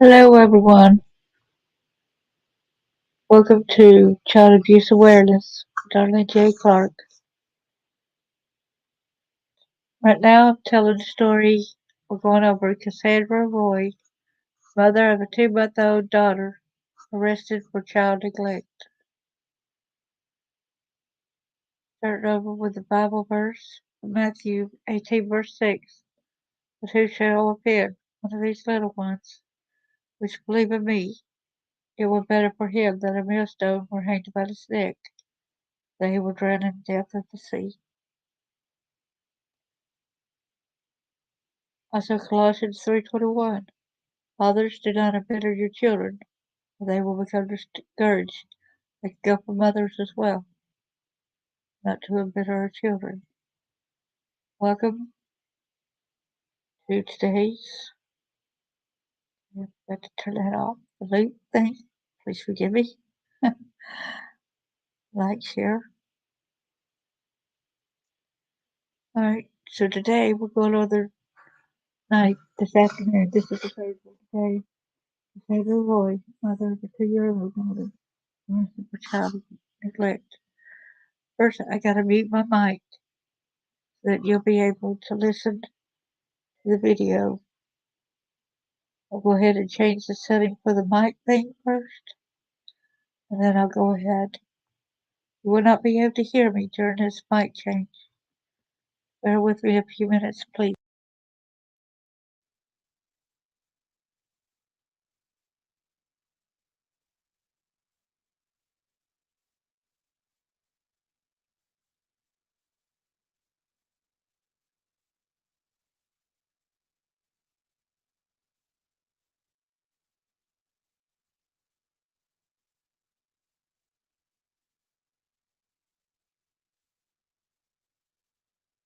Hello, everyone. Welcome to Child Abuse Awareness with Darlene J. Clark. Right now, I'm telling the story. We're going over Cassandra Roy, mother of a 2-month-old daughter, arrested for child neglect. Starting over with the Bible verse, Matthew 18, verse 6. But who shall offend one of these little ones, which believe in me? It were better for him that a millstone were hanged about his neck, that he would drown in the depth of the sea. Also Colossians 3:21. Fathers, do not embitter your children, or they will become discouraged. They can go for mothers as well, not to embitter our children. Welcome to today's. I've got to turn that off. The loop thing. Please forgive me. Like, share. All right. So today we're going on the night this afternoon. This is the favorite day. Cassandra Roy, mother of a 2-year-old daughter, arrested for child neglect. First, I got to mute my mic so that you'll be able to listen to the video. I'll go ahead and change the setting for the mic thing first, and then I'll go ahead. You will not be able to hear me during this mic change. Bear with me a few minutes, please.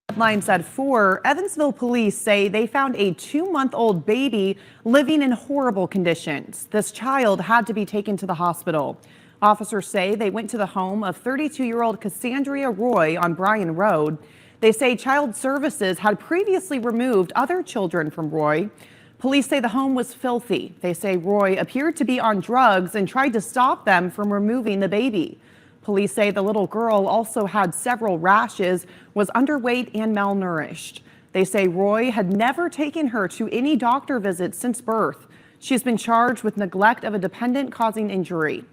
Headlines at 4. Evansville police say they found a 2-month-old baby living in horrible conditions. This child had to be taken to the hospital. Officers say they went to the home of 32-year-old Cassandra Roy on Bryan Road. They say Child Services had previously removed other children from Roy. Police say the home was filthy. They say Roy appeared to be on drugs and tried to stop them from removing the baby. Police say the little girl also had several rashes, was underweight and malnourished. They say Roy had never taken her to any doctor visits since birth. She's been charged with neglect of a dependent causing injury.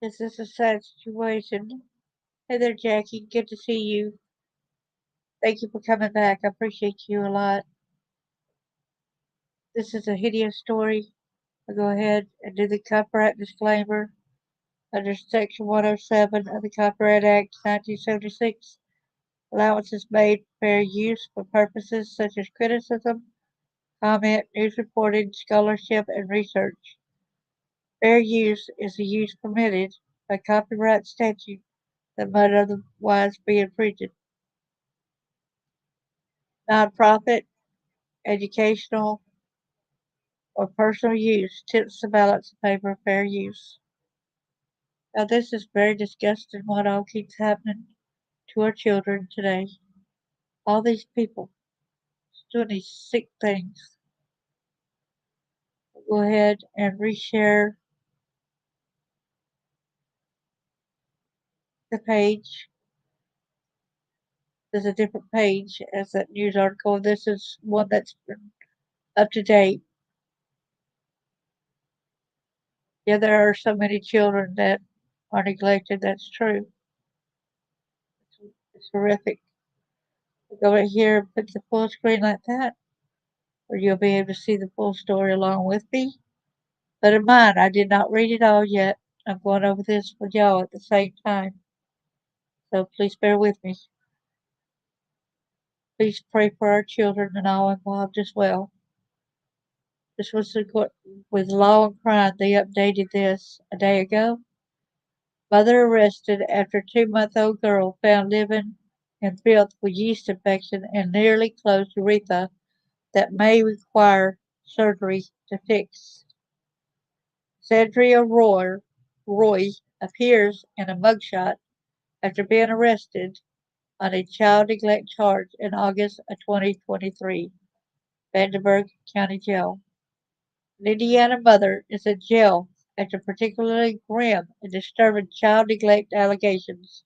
This is a sad situation. Hey there, Jackie. Good to see you. Thank you for coming back. I appreciate you a lot. This is a hideous story. I'll go ahead and do the copyright disclaimer under Section 107 of the Copyright Act 1976. Allowance is made for fair use for purposes such as criticism, comment, news reporting, scholarship, and research. Fair use is the use permitted by copyright statute that might otherwise be infringed. Nonprofit, educational, or personal use tips the balance in favor of fair use. Now, this is very disgusting what all keeps happening to our children today. All these people doing these sick things. Go ahead and reshare the page. There's a different page as that news article. This is one that's been up to date. Yeah, there are so many children that are neglected. That's true. It's horrific. Go right here and put the full screen like that, or you'll be able to see the full story along with me. But in mine, I did not read it all yet. I'm going over this with y'all at the same time. So please bear with me. Please pray for our children and all involved as well. This was with Law and Crime. They updated this a day ago. Mother arrested after 2-month-old girl found living and filled with yeast infection and nearly closed urethra that may require surgery to fix. Roy appears in a mugshot after being arrested on a child neglect charge in August of 2023, Vandenberg County Jail. An Indiana mother is in jail after particularly grim and disturbing child neglect allegations,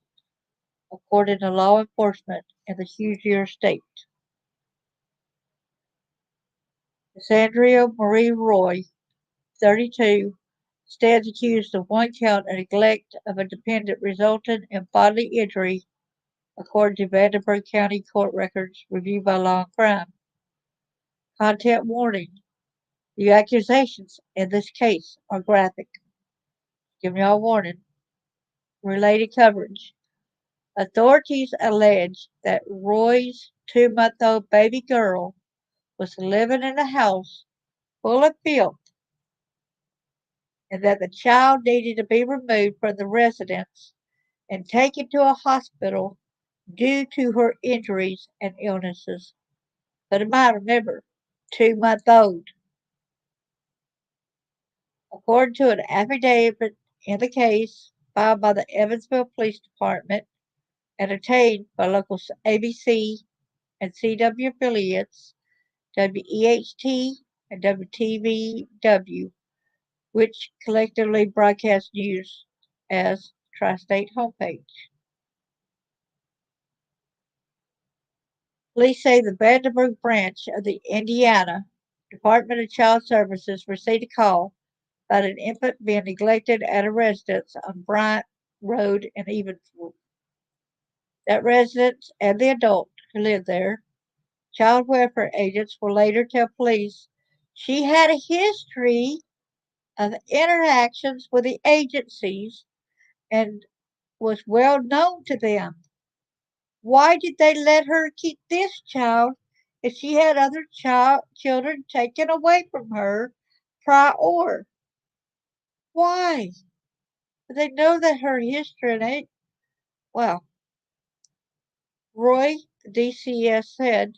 according to law enforcement in the Hoosier State. Cassandra Marie Roy, 32, stands accused of one count of neglect of a dependent resulting in bodily injury, according to Vandenberg County court records reviewed by Law and Crime. Content warning. The accusations in this case are graphic. Giving y'all a warning. Related coverage. Authorities allege that Roy's 2-month-old baby girl was living in a house full of filth and that the child needed to be removed from the residence and taken to a hospital due to her injuries and illnesses. But in mind, remember, 2-month-old. According to an affidavit in the case filed by the Evansville Police Department and obtained by local ABC and CW affiliates, WEHT and WTVW, which collectively broadcast news as Tri-State homepage. Police say the Vandenberg branch of the Indiana Department of Child Services received a call about an infant being neglected at a residence on Bryant Road in Evansville. That residence and the adult who lived there, child welfare agents will later tell police she had a history of interactions with the agencies and was well known to them. Why did they let her keep this child if she had other children taken away from her prior? Why? They know that her history ain't. Well, Roy, the DCS said,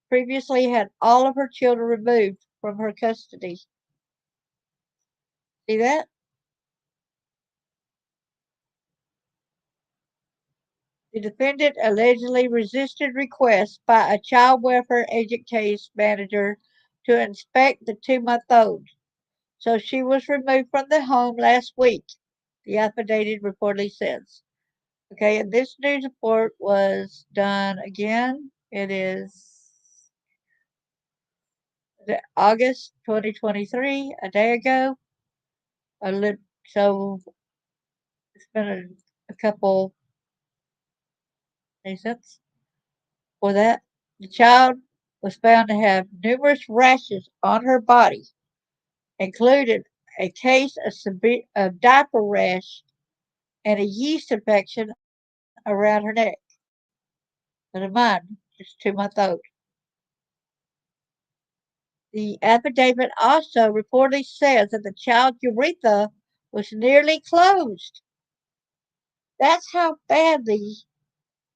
previously had all of her children removed from her custody. See that? The defendant allegedly resisted requests by a child welfare agent case manager to inspect the 2-month-old, so she was removed from the home last week, the affidavit reportedly says. Okay, and this news report was done again. It is August 2023, a day ago. So it's been a couple days since. For that, the child was found to have numerous rashes on her body, including a case of diaper rash and a yeast infection around her neck. But in mind, just 2-month-old. The affidavit also reportedly says that the child's urethra was nearly closed. That's how badly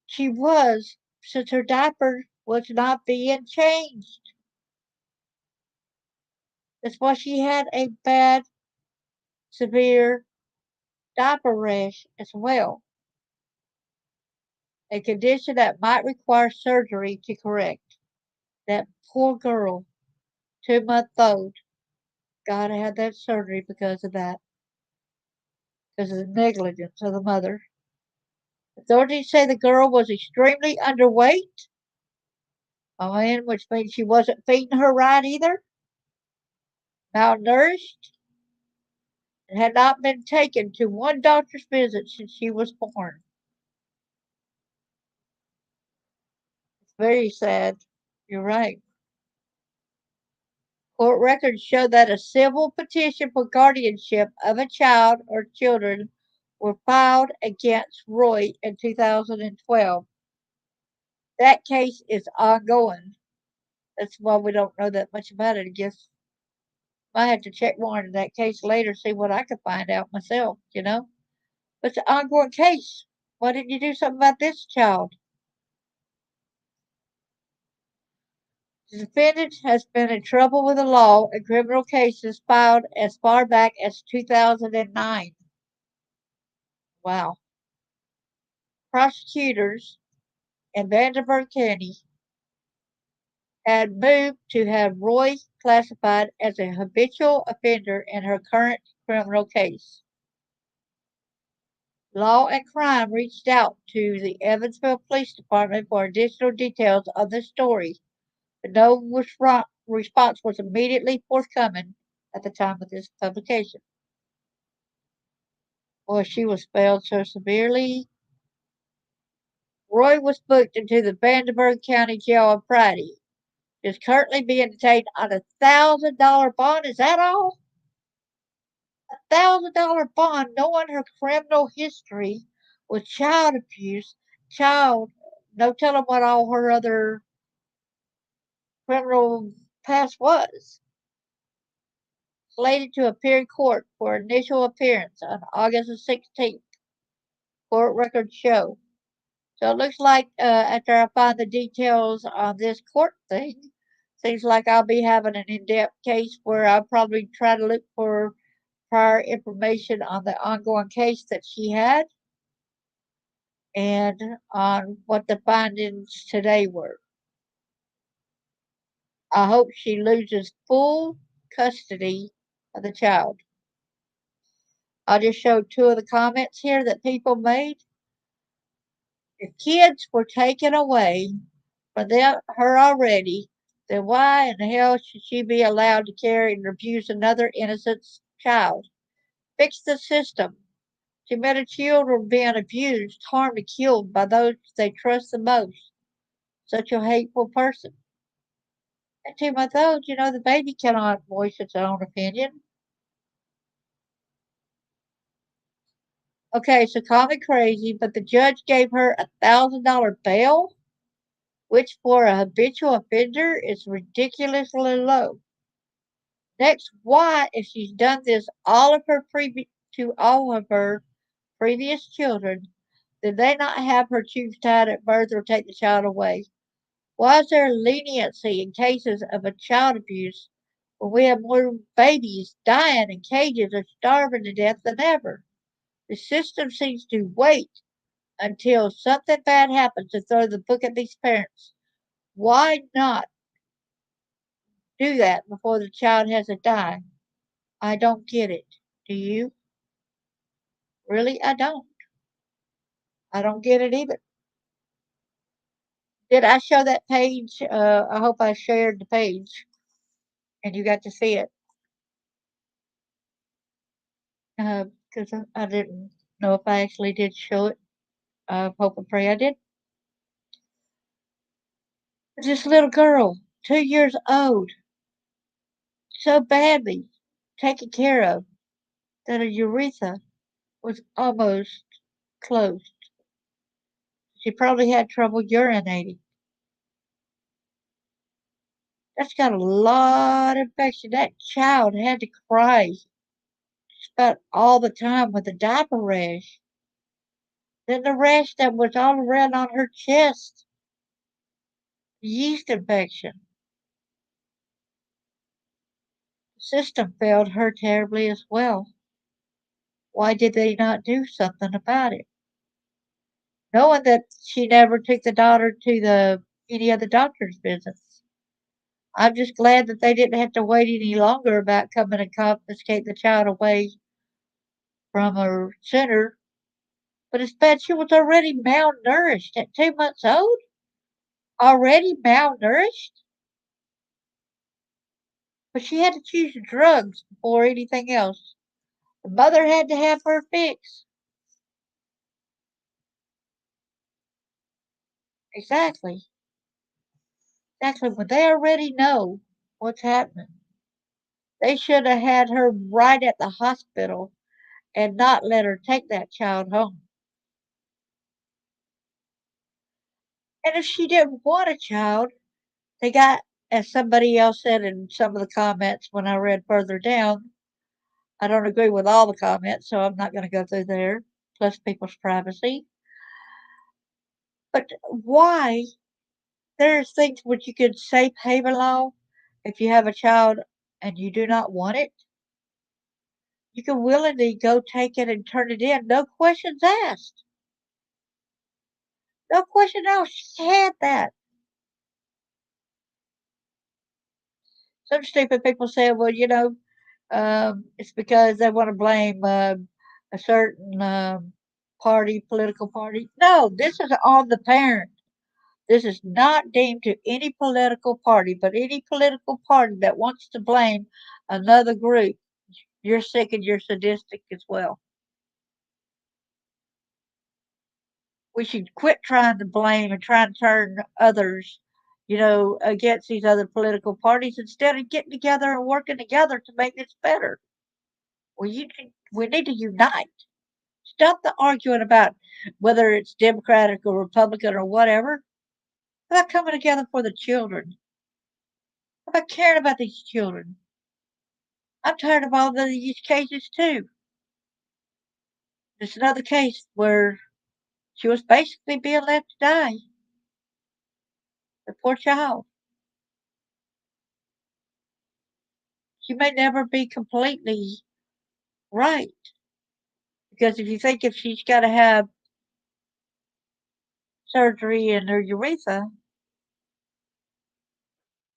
she was since her diaper was not being changed. That's why she had a bad, severe diaper rash as well, a condition that might require surgery to correct. That poor girl, 2-month-old, gotta have that surgery because of that, because of the negligence of the mother. Authorities say the girl was extremely underweight, which means she wasn't feeding her right either, malnourished, and had not been taken to one doctor's visit since she was born. It's very sad. You're right. Court records show that a civil petition for guardianship of a child or children were filed against Roy in 2012. That case is ongoing. That's why we don't know that much about it. I guess I have to check more into that case later, see what I can find out myself. But it's an ongoing case. Why didn't you do something about this child? The defendant has been in trouble with the law in criminal cases filed as far back as 2009. Wow. Prosecutors in Vanderburgh County had moved to have Roy classified as a habitual offender in her current criminal case. Law and Crime reached out to the Evansville Police Department for additional details on this story, but no response was immediately forthcoming at the time of this publication. Boy, she was failed so severely. Roy was booked into the Vanderburgh County Jail on Friday. Is currently being detained on $1,000 bond. Is that all? $1,000 bond, knowing her criminal history with child abuse, child, no telling what all her other criminal past was. Slated to appear in court for initial appearance on August the 16th. Court records show. So it looks like after I find the details on this court thing, seems like I'll be having an in-depth case where I'll probably try to look for prior information on the ongoing case that she had and on what the findings today were. I hope she loses full custody of the child. I'll just show two of the comments here that people made. If kids were taken away from her already, then why in the hell should she be allowed to carry and abuse another innocent child? Fix the system. Too many children being abused, harmed, and killed by those they trust the most. Such a hateful person. At 2 months old, the baby cannot voice its own opinion. Okay, so call me crazy, but the judge gave her $1,000 bail, which for a habitual offender is ridiculously low. Next, why, if she's done this to all of her previous children, did they not have her tubes tied at birth or take the child away? Why is there leniency in cases of a child abuse when we have more babies dying in cages or starving to death than ever? The system seems to wait until something bad happens to throw the book at these parents. Why not do that before the child has to die? I don't get it. Do you? Really? I don't. I don't get it either. Did I show that page? I hope I shared the page and you got to see it. Because I didn't know if I actually did show it. I hope and pray I did. This little girl, 2 years old, so badly taken care of that her urethra was almost closed. She probably had trouble urinating. That's got a lot of infection. That child had to cry just about all the time with a diaper rash. Then the rash that was all around on her chest, yeast infection. The system failed her terribly as well. Why did they not do something about it? Knowing that she never took the daughter to any of the doctor's visits. I'm just glad that they didn't have to wait any longer about coming and confiscate the child away from her center. But it's bad she was already malnourished at 2 months old. Already malnourished? But she had to choose drugs before anything else. The mother had to have her fix. Exactly. Exactly. When they already know what's happening, they should have had her right at the hospital and not let her take that child home. And if she didn't want a child, they got, as somebody else said in some of the comments when I read further down, I don't agree with all the comments, so I'm not going to go through there, plus people's privacy. But why There's things which you could safe haven law. If you have a child and you do not want it, you can willingly go take it and turn it in. No questions asked. No question asked. She had that. Some stupid people say, well, it's because they want to blame a certain party, political party. No, this is on the parent. This is not deemed to any political party, but any political party that wants to blame another group, you're sick and you're sadistic as well. We should quit trying to blame and try and turn others, against these other political parties instead of getting together and working together to make this better. We need to unite. Stop the arguing about whether it's Democratic or Republican or whatever. How about coming together for the children? How about caring about these children? I'm tired of all these cases too. There's another case where she was basically being left to die. The poor child. She may never be completely right. Because if you think if she's got to have surgery in her urethra,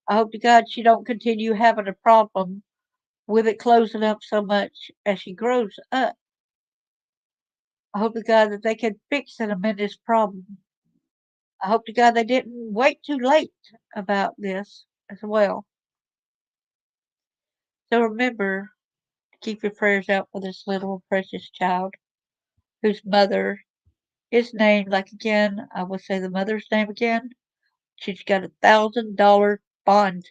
I hope to God she don't continue having a problem with it closing up so much as she grows up. I hope to God that they can fix and amend this problem. I hope to God they didn't wait too late about this as well. So remember to keep your prayers out for this little precious child whose mother is named, like again, I will say the mother's name again. She's got $1,000 bond.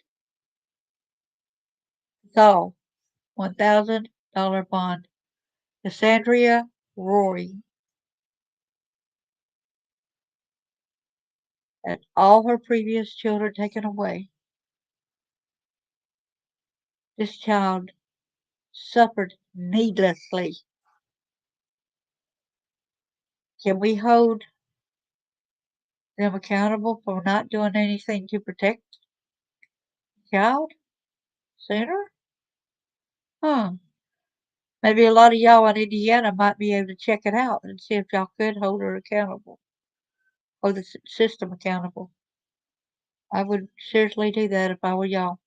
That's all. $1,000 bond. Cassandra Rory. Had all her previous children taken away. This child suffered needlessly. Can we hold them accountable for not doing anything to protect the child sooner? Huh. Maybe a lot of y'all in Indiana might be able to check it out and see if y'all could hold her accountable or the system accountable. I would seriously do that if I were y'all.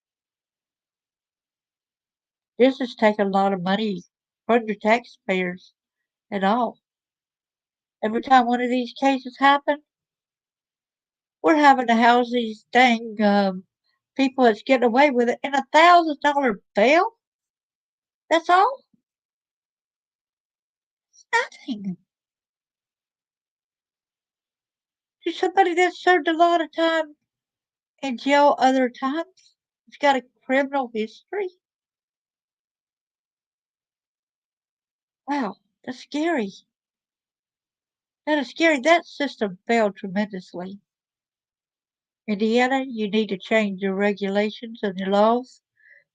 This is taking a lot of money from your taxpayers and all. Every time one of these cases happen, we're having to house these dang people that's getting away with it in $1,000 bail. That's all. It's nothing. To somebody that served a lot of time in jail other times, it's got a criminal history. Wow, that's scary. That is scary. That system failed tremendously. Indiana, you need to change your regulations and your laws.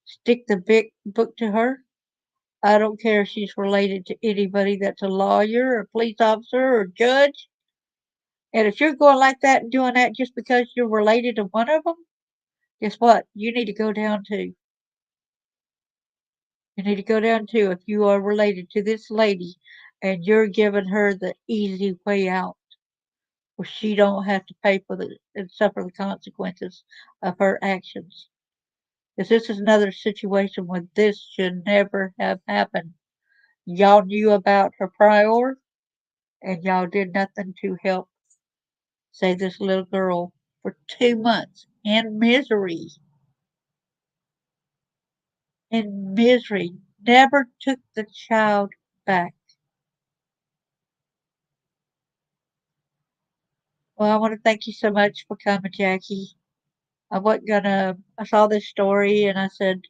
Stick the big book to her. I don't care if she's related to anybody that's a lawyer or a police officer or a judge. And if you're going like that and doing that just because you're related to one of them, guess what? You need to go down too. You need to go down too if you are related to this lady and you're giving her the easy way out where she don't have to pay for the and suffer the consequences of her actions. Because this is another situation where this should never have happened. Y'all knew about her prior and y'all did nothing to help save this little girl for 2 months in misery. In misery. Never took the child back. Well, I want to thank you so much for coming, Jackie. I saw this story and I said,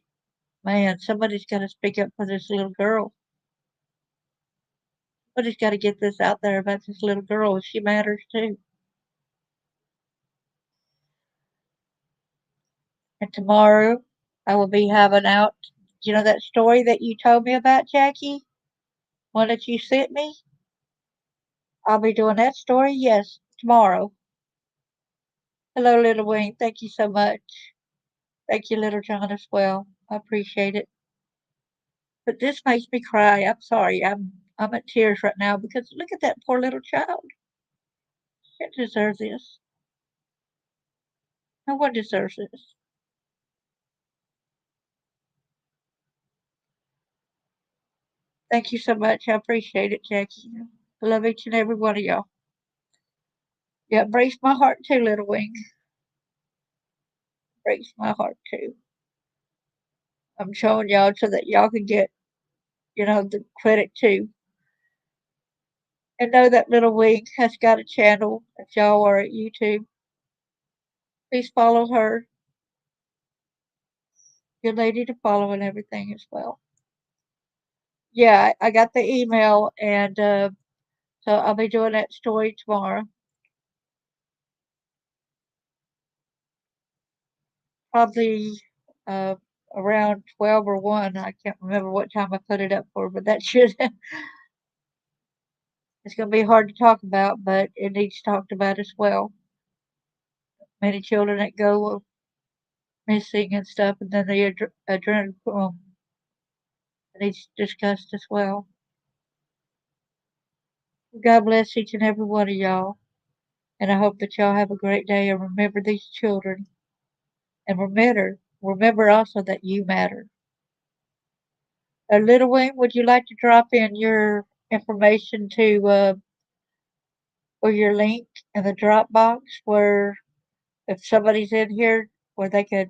man, somebody's got to speak up for this little girl. Somebody's got to get this out there about this little girl. She matters too. And tomorrow I will be having out, that story that you told me about, Jackie? One that you sent me? I'll be doing that story, yes, tomorrow. Hello, little Wing. Thank you so much. Thank you, little John, as well. I appreciate it. But this makes me cry. I'm sorry. I'm at tears right now because look at that poor little child. She didn't deserve this. No one deserves this. Thank you so much. I appreciate it, Jackie. I love each and every one of y'all. Yeah, it breaks my heart too, little Wing. Breaks my heart too. I'm showing y'all so that y'all can get, the credit too. And know that little Wing has got a channel. If y'all are at YouTube, please follow her. Good lady to follow and everything as well. Yeah, I got the email, and so I'll be doing that story tomorrow. Probably uh, around 12 or 1. I can't remember what time I put it up for, but that should. It's going to be hard to talk about, but it needs talked about as well. Many children that go missing and stuff, and then the adrenochrome needs discussed as well. God bless each and every one of y'all, and I hope that y'all have a great day and remember these children. And remember also that you matter. Little Wing, would you like to drop in your information to or your link in the Dropbox where if somebody's in here where they could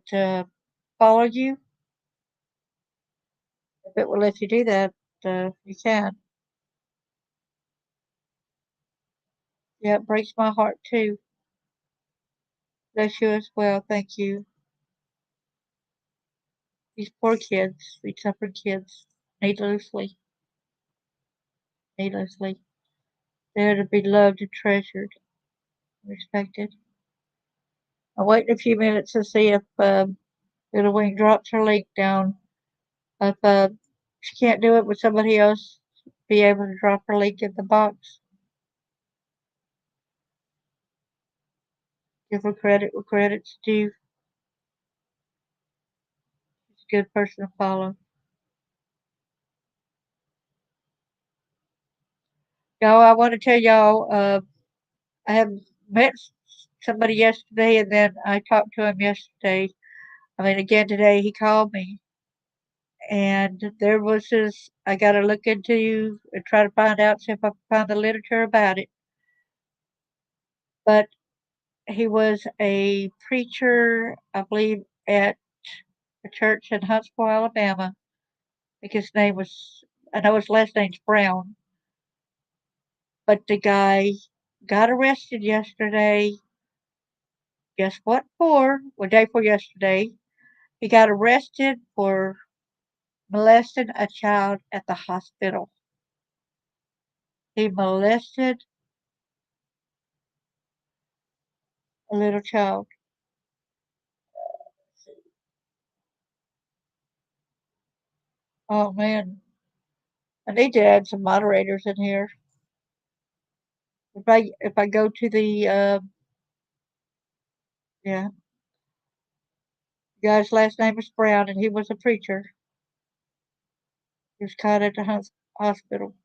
follow you? If it will let you do that, you can. Yeah, it breaks my heart too. Bless you as well. Thank you. These poor kids, these suffering kids, needlessly, needlessly. They're to be loved and treasured, respected. I'll wait a few minutes to see if Little Wing drops her link down. If she can't do it with somebody else, be able to drop her link in the box. Give her credit where credit's due. She's a good person to follow. Y'all, I want to tell y'all, I have met somebody yesterday, and then I talked to him yesterday. I mean, again today, he called me, and there was this. I got to look into and try to find out, see if I can find the literature about it. But he was a preacher, I believe, at a church in Huntsville, Alabama. I think his name was, I know his last name's Brown, but the guy got arrested yesterday. Guess what for? Well, day before yesterday. He got arrested for molesting a child at the hospital. He molested a little child. Oh man, I need to add some moderators in here. If I go to the yeah, the guy's last name is Brown, and he was a preacher. He was caught at the hospital.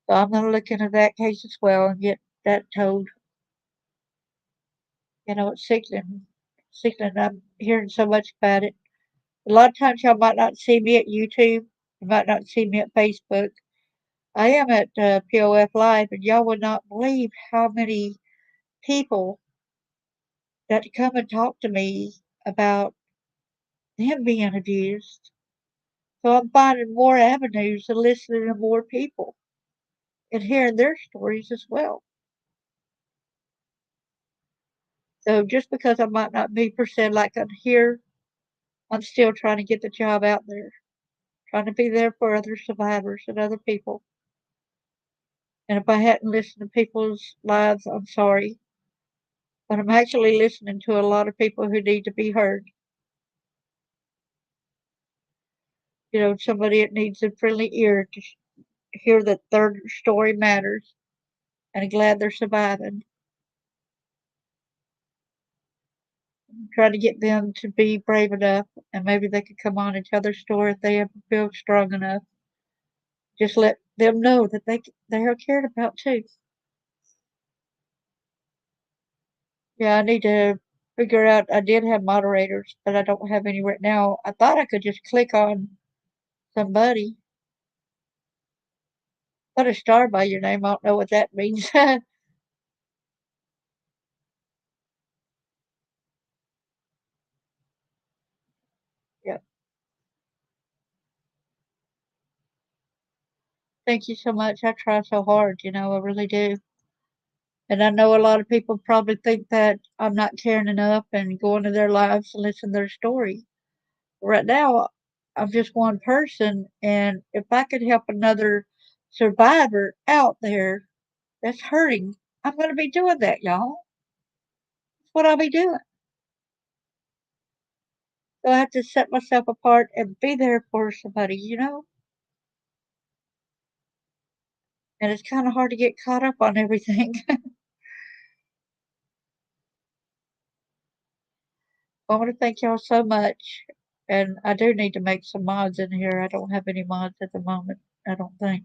So I'm gonna look into that case as well and get that told. It's sickening. Sickening. I'm hearing so much about it. A lot of times y'all might not see me at YouTube. You might not see me at Facebook. I am at POF Live, and y'all would not believe how many people that come and talk to me about them being abused. So I'm finding more avenues and listening to more people and hearing their stories as well. So just because I might not be percent like I'm here, I'm still trying to get the job out there, trying to be there for other survivors and other people. And if I hadn't listened to people's lives, I'm sorry. But I'm actually listening to a lot of people who need to be heard. Somebody that needs a friendly ear to hear that their story matters and glad they're surviving. Try to get them to be brave enough, and maybe they could come on and tell their story if they ever feel strong enough. Just let them know that they are cared about too. Yeah, I need to figure out. I did have moderators, but I don't have any right now. I thought I could just click on somebody. Put a star by your name. I don't know what that means. Yeah. Thank you so much. I try so hard, I really do. And I know a lot of people probably think that I'm not caring enough and go into their lives and listen to their story. Right now, I'm just one person, and if I could help another survivor out there that's hurting, I'm going to be doing that, y'all. That's what I'll be doing. So I have to set myself apart and be there for somebody. And it's kind of hard to get caught up on everything. I want to thank y'all so much. And I do need to make some mods in here. I don't have any mods at the moment, I don't think.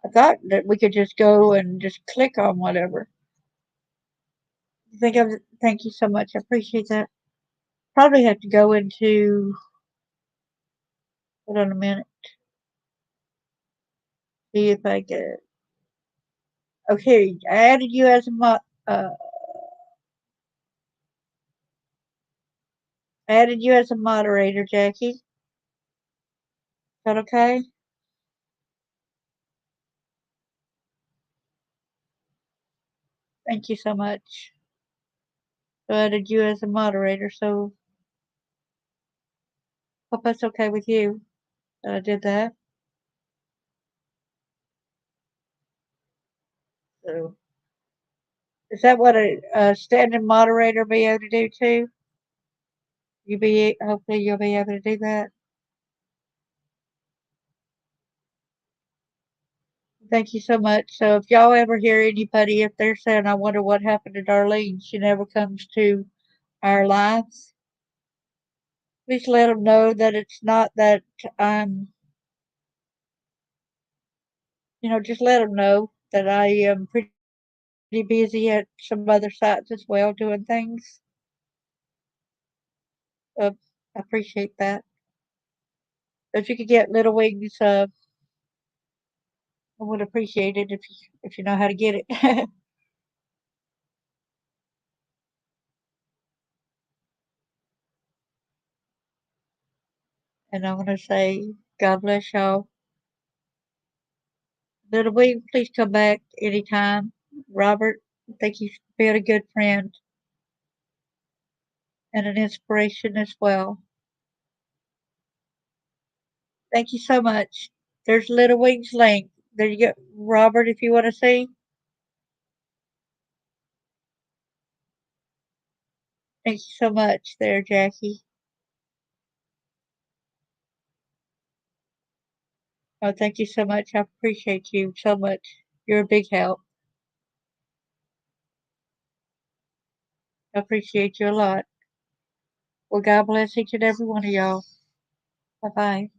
I thought that we could just go and just click on whatever. Thank you so much. I appreciate that. Probably have to go into, hold on a minute, see if I can. Okay, I added you as a added you as a moderator, Jackie. Is that okay? Thank you so much. So I added you as a moderator, so hope that's okay with you that I did that. So is that what a standing moderator be able to do too? Hopefully you'll be able to do that. Thank you so much. So if y'all ever hear anybody, if they're saying, I wonder what happened to Darlene, she never comes to our lives, please let them know that it's not that I'm, just let them know that I am pretty busy at some other sites as well doing things. Uh, I appreciate that. If you could get Little Wings, I would appreciate it if you know how to get it. And I want to say, God bless y'all. Little Wing, please come back anytime. Robert, I think he's been a good friend and an inspiration as well. Thank you so much. There's Little Wing's link. There you go. Robert, if you want to see. Thank you so much there, Jackie. Oh, thank you so much. I appreciate you so much. You're a big help. I appreciate you a lot. Well, God bless each and every one of y'all. Bye bye.